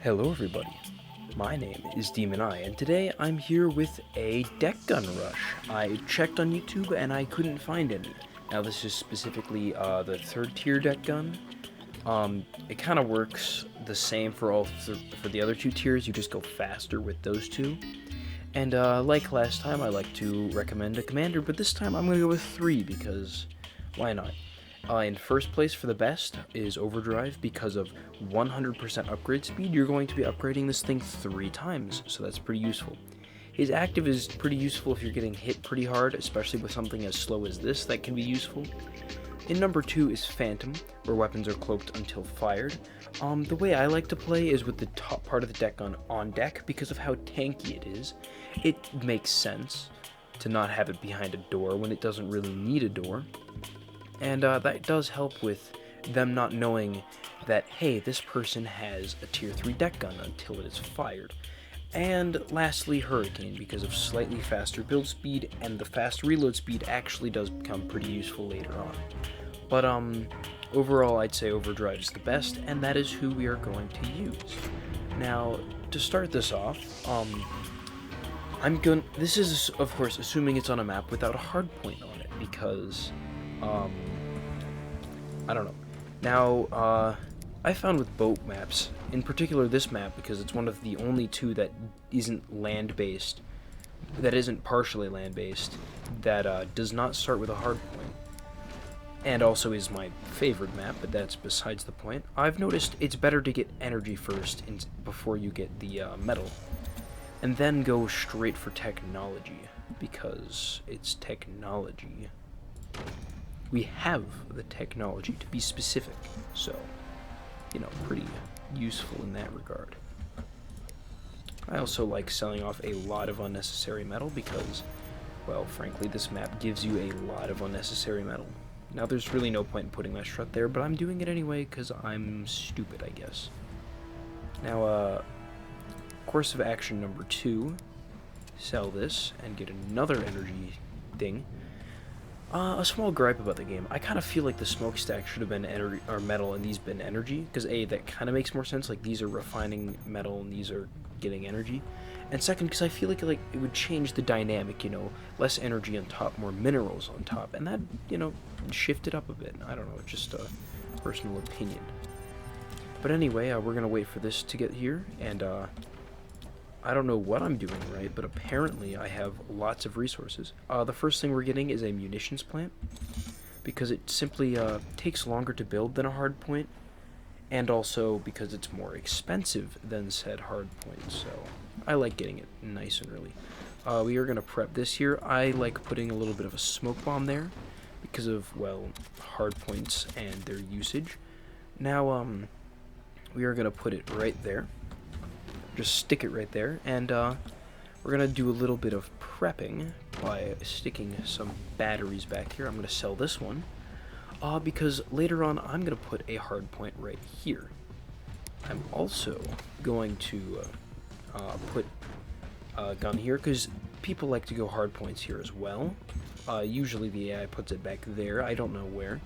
Hello everybody, my name is Demon Eye, and today I'm here with a deck gun rush. I checked on YouTube and I couldn't find any. Now this is specifically the third tier deck gun. It kind of works the same for for the other two tiers, you just go faster with those two. And like last time, I like to recommend a commander, but this time I'm going to go with 3 because why not? In first place for the best is Overdrive. Because of 100% upgrade speed, you're going to be upgrading this thing 3 times, so that's pretty useful. His active is pretty useful if you're getting hit pretty hard, especially with something as slow as this, that can be useful. In number 2 is Phantom, where weapons are cloaked until fired. The way I like to play is with the top part of the deck on deck because of how tanky it is. It makes sense to not have it behind a door when it doesn't really need a door. And that does help with them not knowing that, hey, this person has a tier 3 deck gun until it is fired. And lastly, Hurricane, because of slightly faster build speed, and the fast reload speed actually does become pretty useful later on. But overall, I'd say Overdrive is the best, and that is who we are going to use. Now, to start this off, this is, of course, assuming it's on a map without a hard point on it, because I don't know. Now, I found with boat maps, in particular this map, because it's one of the only 2 that isn't land-based, that isn't partially land-based, that does not start with a hard point, and also is my favorite map, but that's besides the point. I've noticed it's better to get energy first before you get the metal, and then go straight for technology, because it's technology. We have the technology to be specific, so, you know, pretty useful in that regard. I also like selling off a lot of unnecessary metal because, well, frankly, this map gives you a lot of unnecessary metal. Now, there's really no point in putting that strut there, but I'm doing it anyway because I'm stupid, I guess. Now, course of action number 2, sell this and get another energy thing. A small gripe about the game. I kind of feel like the smokestack should have been energy or metal and these been energy, because A, that kind of makes more sense, like these are refining metal and these are getting energy. And second, because I feel like it would change the dynamic, you know, less energy on top, more minerals on top, and that, you know, shift it up a bit. I don't know, it's just a personal opinion. But anyway, we're going to wait for this to get here, and I don't know what I'm doing right, but apparently I have lots of resources. The first thing we're getting is a munitions plant, because it simply takes longer to build than a hard point, and also because it's more expensive than said hard point, so I like getting it nice and early. We are going to prep this here. I like putting a little bit of a smoke bomb there, because of, well, hard points and their usage. Now, we are going to put it right there. Just stick it right there, and we're going to do a little bit of prepping by sticking some batteries back here. I'm going to sell this one, because later on I'm going to put a hard point right here. I'm also going to put a gun here, because people like to go hard points here as well. Usually the AI puts it back there, I don't know where.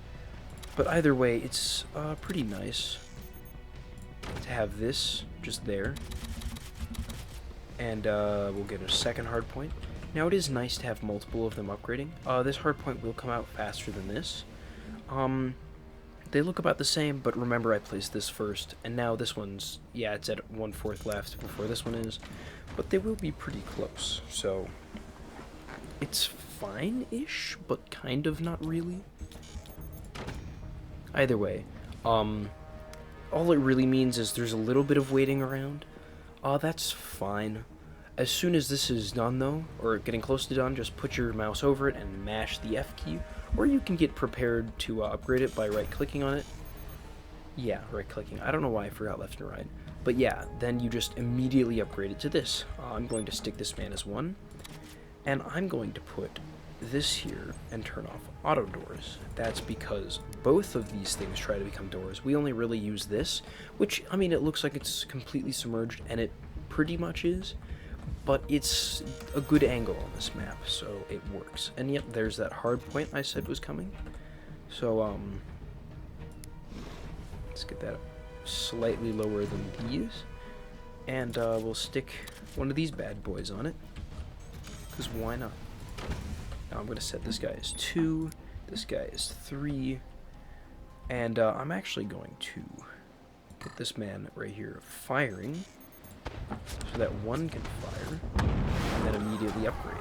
But either way, it's pretty nice to have this just there. And we'll get a second hard point. Now it is nice to have multiple of them upgrading. This hard point will come out faster than this. They look about the same, but remember I placed this first, and now this one's, yeah, it's at 1/4 left before this one is, but they will be pretty close, so it's fine-ish, but kind of not really. Either way, all it really means is there's a little bit of waiting around. That's fine. As soon as this is done, though, or getting close to done, just put your mouse over it and mash the F key, or you can get prepared to upgrade it by right-clicking on it. Yeah, right-clicking. I don't know why I forgot left and right. But yeah, then you just immediately upgrade it to this. I'm going to stick this man as 1, and I'm going to put this here and turn off auto doors. That's because both of these things try to become doors. We only really use this, which, I mean, it looks like it's completely submerged, and it pretty much is, but it's a good angle on this map, so it works. And yet there's that hard point I said was coming. So let's get that slightly lower than these. And we'll stick one of these bad boys on it, because why not? Now I'm going to set this guy as 2, this guy is 3, and I'm actually going to get this man right here firing, so that 1 can fire, and then immediately upgrade.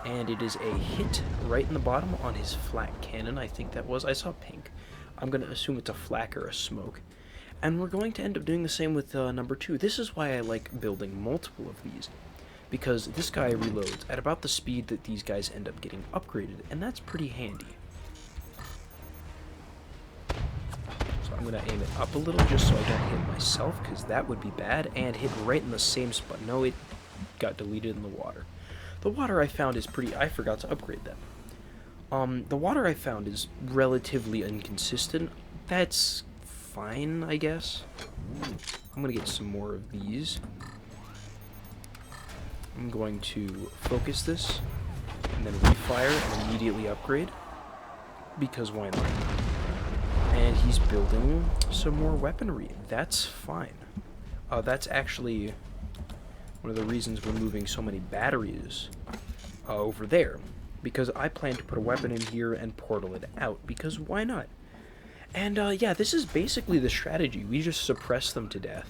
And it is a hit right in the bottom on his flak cannon, I think that was. I saw pink. I'm going to assume it's a flak or a smoke. And we're going to end up doing the same with number 2. This is why I like building multiple of these, because this guy reloads at about the speed that these guys end up getting upgraded, and that's pretty handy. So I'm going to aim it up a little just so I don't hit myself, because that would be bad, and hit right in the same spot. No, it got deleted in the water. The water I found is pretty... I forgot to upgrade that. The water I found is relatively inconsistent. That's fine, I guess. I'm going to get some more of these. I'm going to focus this, and then refire and immediately upgrade, because why not? And he's building some more weaponry. That's fine. That's actually one of the reasons we're moving so many batteries over there, because I plan to put a weapon in here and portal it out, because why not? And yeah, this is basically the strategy. We just suppress them to death.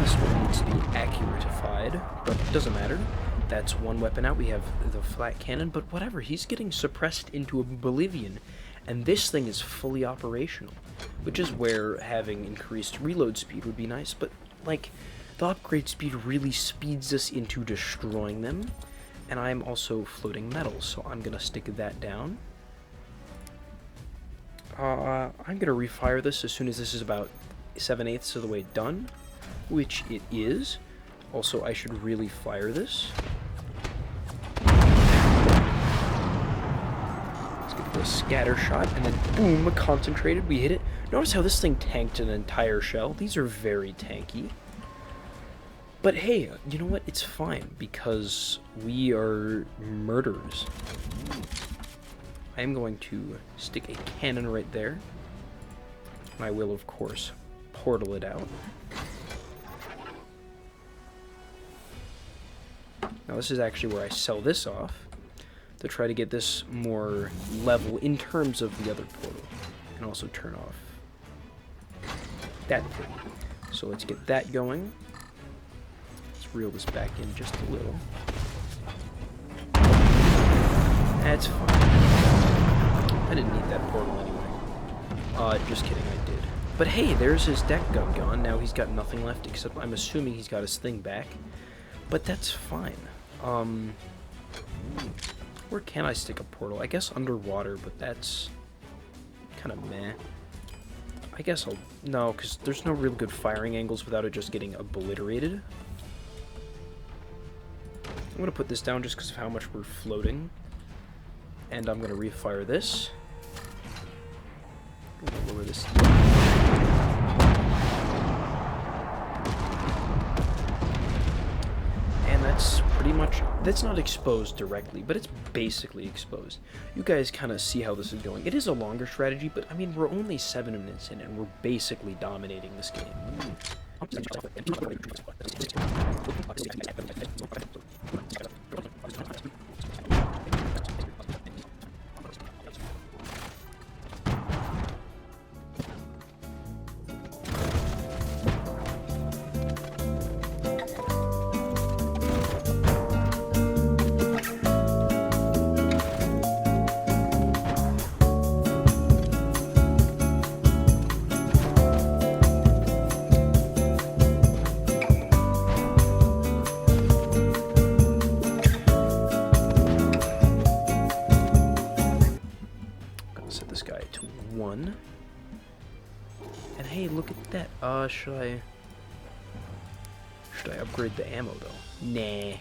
This one needs to be accuratified, but it doesn't matter. That's 1 weapon out. We have the flat cannon, but whatever. He's getting suppressed into oblivion, and this thing is fully operational, which is where having increased reload speed would be nice, but, like, the upgrade speed really speeds us into destroying them, and I'm also floating metal, so I'm going to stick that down. I'm going to refire this as soon as this is about 7/8 of the way done, which it is. Also, I should really fire this. Let's get the scatter shot, and then boom, concentrated, we hit it. Notice how this thing tanked an entire shell. These are very tanky. But hey, you know what? It's fine, because we are murderers. I am going to stick a cannon right there. And I will, of course, portal it out. Now this is actually where I sell this off, to try to get this more level in terms of the other portal. And also turn off that thing. So let's get that going. Reel this back in just a little. That's fine. I didn't need that portal anyway. Just kidding, I did. But hey, there's his deck gun gone. Now he's got nothing left, except I'm assuming he's got his thing back. But that's fine. Where can I stick a portal? I guess underwater, but that's kind of meh. I guess I'll... No, because there's no real good firing angles without it just getting obliterated. I'm going to put this down just because of how much we're floating. And I'm going to refire this. Lower this. And that's pretty much... That's not exposed directly, but it's basically exposed. You guys kind of see how this is going. It is a longer strategy, but I mean, we're only 7 minutes in, and we're basically dominating this game. And hey, look at that. Should I upgrade the ammo though? Nah.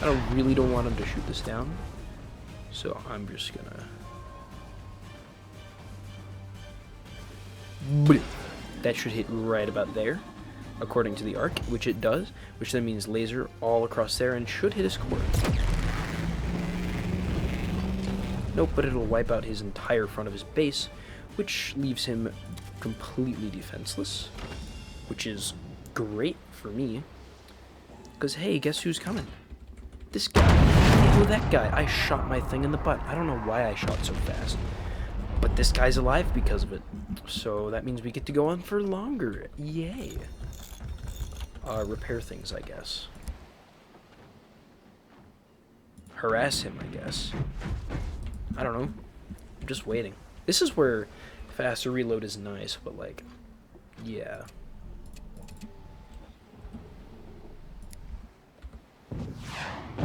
I don't want him to shoot this down, so I'm just gonna... That should hit right about there. according to the arc, which it does, which then means laser all across there and should hit his core. Nope, but it'll wipe out his entire front of his base, which leaves him completely defenseless, which is great for me, because hey, guess who's coming? This guy. Hey, that guy. I shot my thing in the butt. I don't know why I shot so fast, but this guy's alive because of it, so that means we get to go on for longer. Yay. Repair things, I guess. Harass him, I guess. I don't know. I'm just waiting. This is where faster reload is nice, but like, yeah.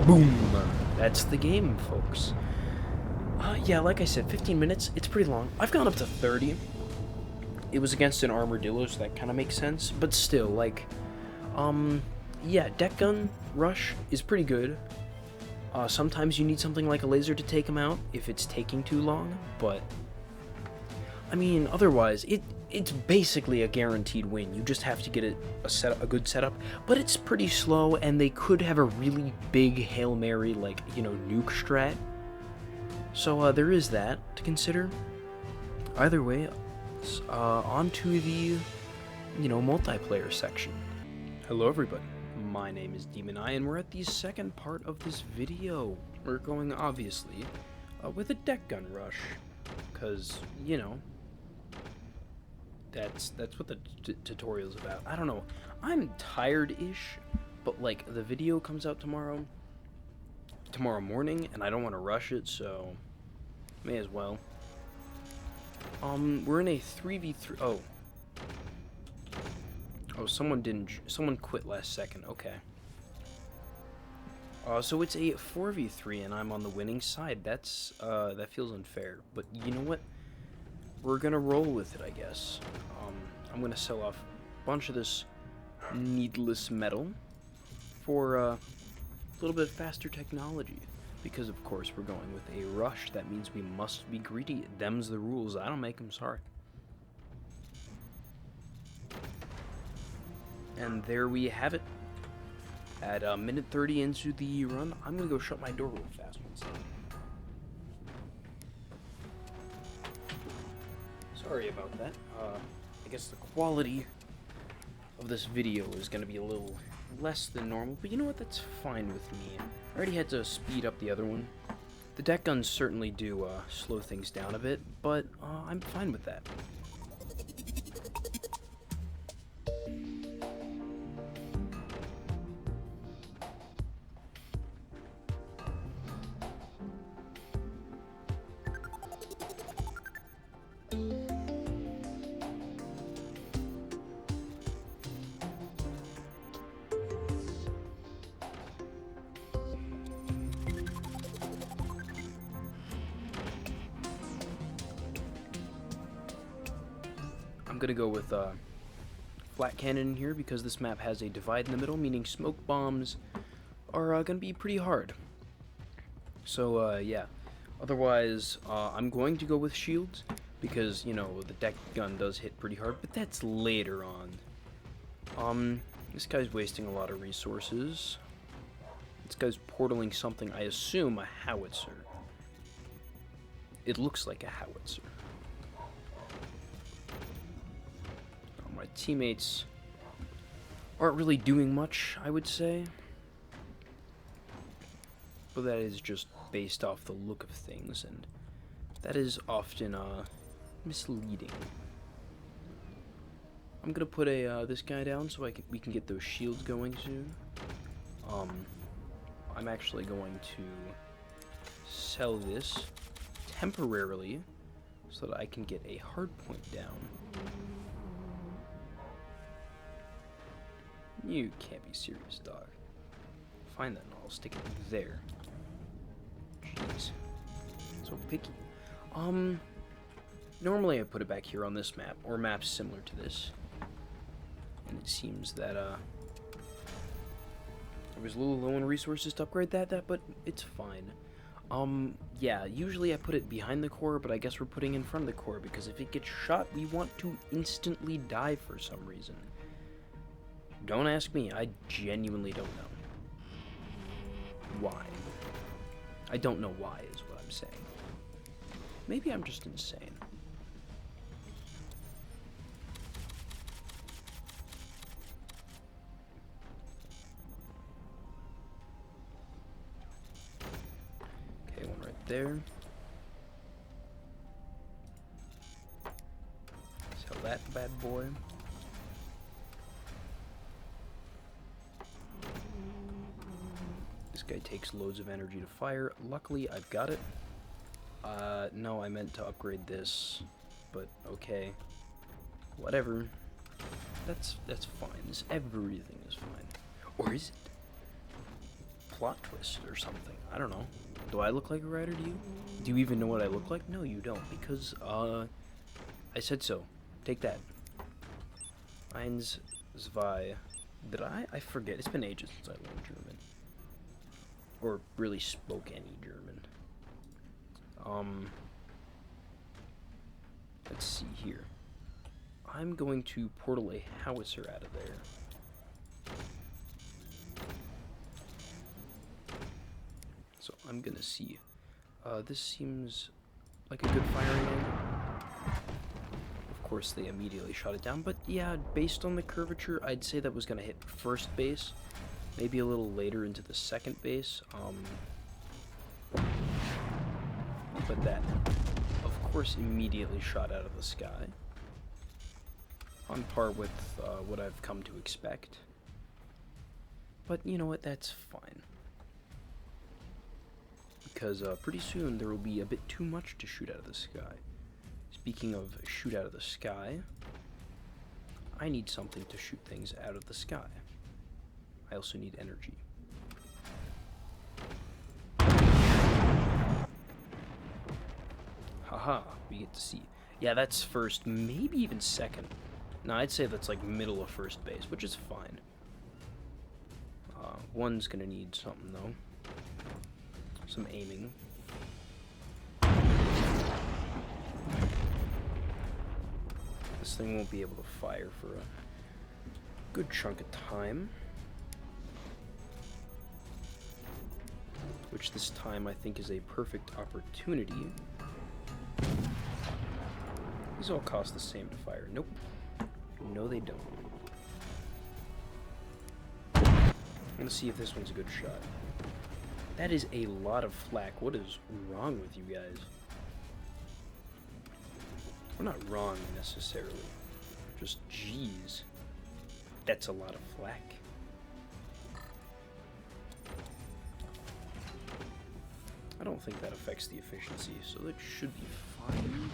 Boom! That's the game, folks. Yeah, like I said, 15 minutes, it's pretty long. I've gone up to 30. It was against an armadillo, so that kind of makes sense. But still, like, yeah, deck gun rush is pretty good. Sometimes you need something like a laser to take him out if it's taking too long, but I mean, otherwise, it's basically a guaranteed win. You just have to get a good setup, but it's pretty slow, and they could have a really big Hail Mary, like, you know, nuke strat. So there is that to consider. Either way, on to the, you know, multiplayer section. Hello, everybody. My name is Demon Eye, and we're at the second part of this video. We're going, obviously, with a deck gun rush, because, you know, that's what the tutorial's about. I don't know. I'm tired-ish, but, like, the video comes out tomorrow morning, and I don't want to rush it, so may as well. We're in a 3v3. Oh, someone quit last second. Okay. So it's a 4v3 and I'm on the winning side. That feels unfair, but you know what? We're gonna roll with it, I guess. I'm gonna sell off a bunch of this needless metal for a little bit faster technology, because of course we're going with a rush. That means we must be greedy. Them's the rules. I don't make them. Sorry. And there we have it. At a minute 30 into the run, I'm gonna go shut my door real fast. One second. Sorry about that. I guess the quality of this video is gonna be a little less than normal, but you know what? That's fine with me. I already had to speed up the other one. The deck guns certainly do slow things down a bit, but I'm fine with that. I'm gonna go with flat cannon in here because this map has a divide in the middle, meaning smoke bombs are gonna be pretty hard. So yeah. Otherwise, I'm going to go with shields because, you know, the deck gun does hit pretty hard, but that's later on. This guy's wasting a lot of resources. This guy's portaling something, I assume a howitzer. It looks like a howitzer. My teammates aren't really doing much, I would say. But that is just based off the look of things, and that is often misleading. I'm gonna put this guy down so we can get those shields going soon. I'm actually going to sell this temporarily so that I can get a hard point down. You can't be serious, dog. Find that and I'll stick it there. Jeez. So picky. Normally I put it back here on this map, or maps similar to this. And it seems that, I was a little low on resources to upgrade that, but it's fine. Yeah, usually I put it behind the core, but I guess we're putting in front of the core, because if it gets shot, we want to instantly die for some reason. Don't ask me. I genuinely don't know. Why? I don't know why is what I'm saying. Maybe I'm just insane. Okay, one right there. Sell that bad boy. This guy takes loads of energy to fire. Luckily, I've got it. No, I meant to upgrade this, but okay. Whatever. That's fine. Everything is fine. Or is it? Plot twist or something. I don't know. Do I look like a rider to you? Do you even know what I look like? No, you don't, because, I said so. Take that. Eins, zwei, drei? I forget. It's been ages since I learned German. Or really spoke any German. Let's see here. I'm going to portal a howitzer out of there. So I'm gonna see. This seems like a good firing angle. Of course, they immediately shot it down, but yeah, based on the curvature, I'd say that was gonna hit first base. Maybe a little later into the second base. But that, of course, immediately shot out of the sky. On par with what I've come to expect. But you know what, that's fine. Because pretty soon there will be a bit too much to shoot out of the sky. Speaking of shoot out of the sky, I need something to shoot things out of the sky. I also need energy. Haha, we get to see. Yeah, that's first, maybe even second. No, I'd say that's like middle of first base, which is fine. One's gonna need something though. Some aiming. This thing won't be able to fire for a good chunk of time. Which this time I think is a perfect opportunity. These all cost the same to fire. Nope. No, they don't. I'm gonna see if this one's a good shot. That is a lot of flak. What is wrong with you guys? We're not wrong necessarily. Just jeez. That's a lot of flak. I don't think that affects the efficiency, so that should be fine.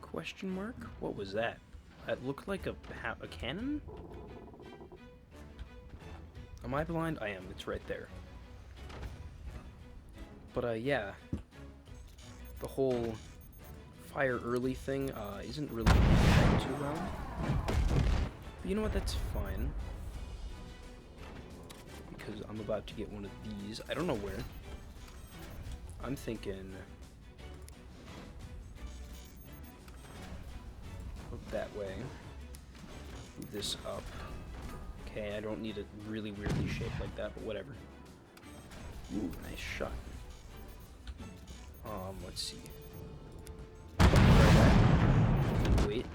Question mark? What was that? That looked like a cannon? Am I blind? I am. It's right there. But, yeah. The whole fire early thing isn't really going too well. But you know what? That's fine. Because I'm about to get one of these. I don't know where. I'm thinking that way. Move this up. Okay, I don't need it really weirdly shaped like that, but whatever. Ooh, nice shot. Let's see. Wait.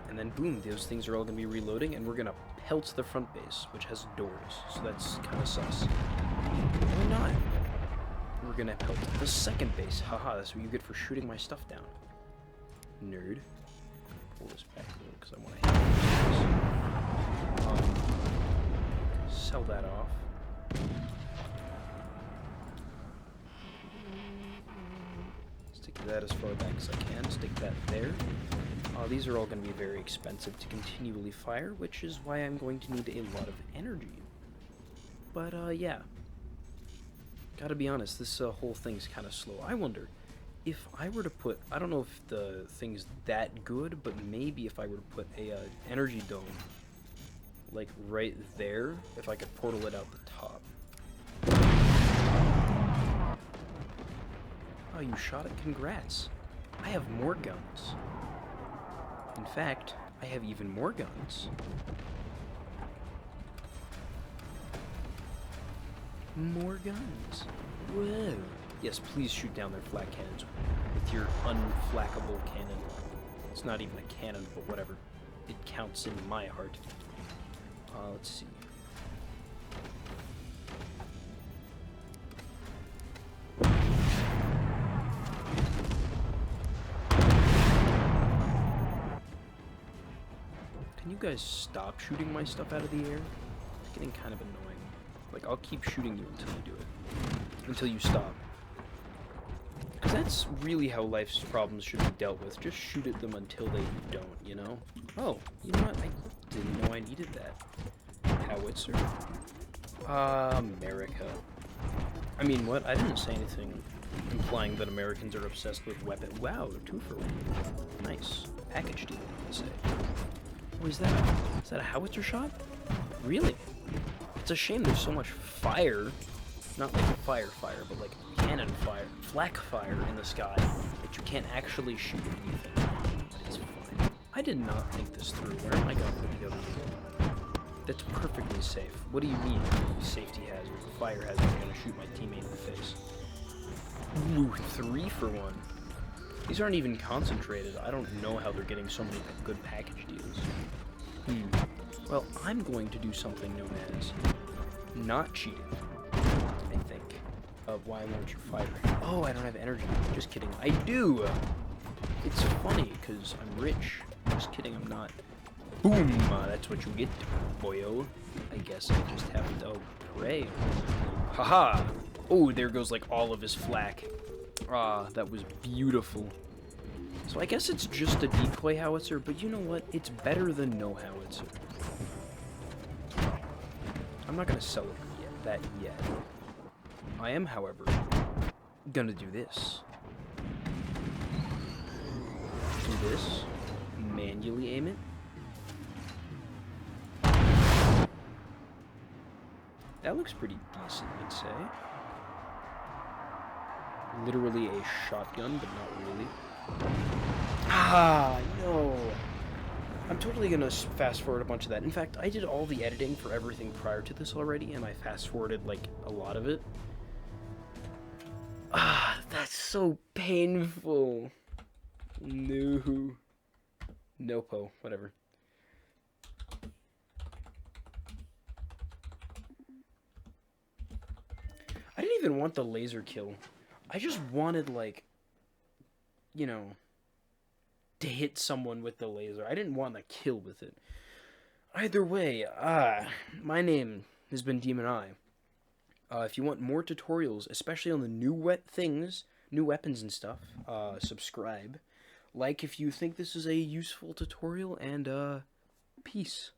And then boom, those things are all gonna be reloading, and we're gonna pelt the front base, which has doors, so that's kind of sus. Why not? We're gonna pelt the second base. Haha, that's what you get for shooting my stuff down. Nerd. Pull this back a little because I want to hit this. Sell that off. Stick that as far back as I can. Stick that there. These are all going to be very expensive to continually fire, which is why I'm going to need a lot of energy. But, yeah. Gotta be honest, this whole thing's kind of slow. I wonder if I were to put, I don't know if the thing's that good, but maybe if I were to put a energy dome, like right there, if I could portal it out the top. Oh, you shot it? Congrats. I have more guns. In fact, I have even more guns. More guns. Whoa. Yes, please shoot down their flak cannons with your unflackable cannon. It's not even a cannon, but whatever. It counts in my heart. Let's see. Can you guys stop shooting my stuff out of the air? It's getting kind of annoying. Like, I'll keep shooting you until you do it. Until you stop. Because that's really how life's problems should be dealt with. Just shoot at them until they don't, you know? Oh, you know what? I didn't know I needed that. Howitzer? America. I mean, what? I didn't say anything implying that Americans are obsessed with weapons. Wow, 2 for 1. Nice. Package deal, I'd say. Oh, is that a howitzer shot? Really? It's a shame there's so much fire, not like fire, but like cannon fire, flak fire in the sky, that you can't actually shoot anything. But it's fine. I did not think this through. Where am I going with the other one? That's perfectly safe. What do you mean? Safety hazard, fire hazard, I'm gonna shoot my teammate in the face. Ooh, 3 for 1. These aren't even concentrated. I don't know how they're getting so many good package deals. Well, I'm going to do something known as not cheating, I think. Why won't you fire? Oh, I don't have energy. Just kidding. I do! It's funny, because I'm rich. Just kidding, I'm not. Boom! That's what you get, boyo. I guess I just have to pray. Haha! Oh, there goes, like, all of his flak. Ah, that was beautiful. So I guess it's just a decoy howitzer, but you know what? It's better than no howitzer. I'm not gonna sell it yet. I am, however, gonna do this. Do this. Manually aim it. That looks pretty decent, I'd say. Literally a shotgun, but not really. Ah, no. I'm totally gonna fast forward a bunch of that. In fact, I did all the editing for everything prior to this already, and I fast forwarded, like, a lot of it. Ah, that's so painful. No. Nopo, whatever. I didn't even want the laser kill. I just wanted, like, you know, to hit someone with the laser. I didn't want to kill with it. Either way, my name has been Demon Eye. If you want more tutorials, especially on the new new weapons and stuff, subscribe. Like if you think this is a useful tutorial, and, peace.